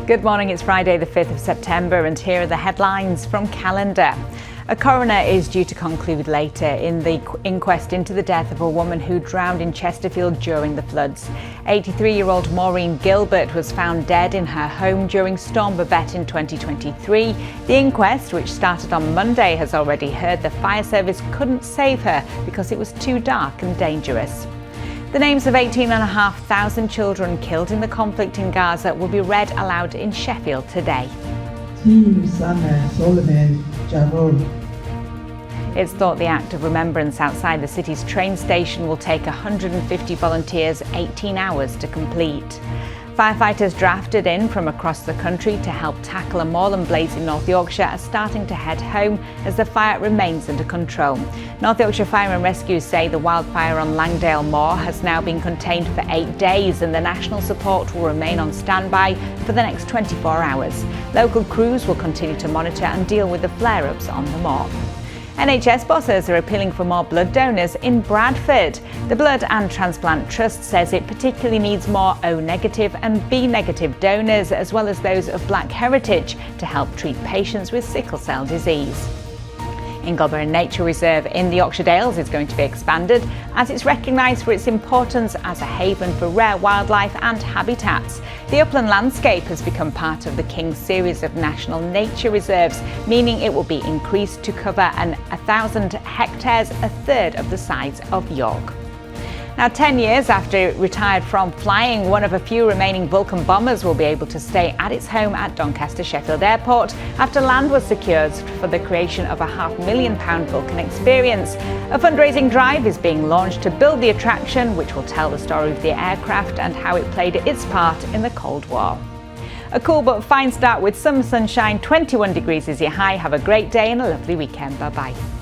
Good morning, it's Friday the 5th of September and here are the headlines from Calendar. A coroner is due to conclude later in the inquest into the death of a woman who drowned in Chesterfield during the floods. 83-year-old Maureen Gilbert was found dead in her home during Storm Babette in 2023. The inquest, which started on Monday, has already heard the fire service couldn't save her because it was too dark and dangerous. The names of 18,500 children killed in the conflict in Gaza will be read aloud in Sheffield today. It's thought the act of remembrance outside the city's train station will take 150 volunteers 18 hours to complete. Firefighters drafted in from across the country to help tackle a moorland blaze in North Yorkshire are starting to head home as the fire remains under control. North Yorkshire Fire and Rescue say the wildfire on Langdale Moor has now been contained for 8 days and the national support will remain on standby for the next 24 hours. Local crews will continue to monitor and deal with the flare-ups on the moor. NHS bosses are appealing for more blood donors in Bradford. The Blood and Transplant Trust says it particularly needs more O-negative and B-negative donors, as well as those of black heritage, to help treat patients with sickle cell disease. Ingleburn Nature Reserve in the Yorkshire Dales is going to be expanded as it's recognised for its importance as a haven for rare wildlife and habitats. The upland landscape has become part of the King's series of national nature reserves, meaning it will be increased to cover 1,000 hectares, a third of the size of York. Now, 10 years after it retired from flying, one of a few remaining Vulcan bombers will be able to stay at its home at Doncaster Sheffield Airport after land was secured for the creation of a £500,000 Vulcan experience. A fundraising drive is being launched to build the attraction, which will tell the story of the aircraft and how it played its part in the Cold War. A cool but fine start with some sunshine. 21 degrees is your high. Have a great day and a lovely weekend. Bye-bye.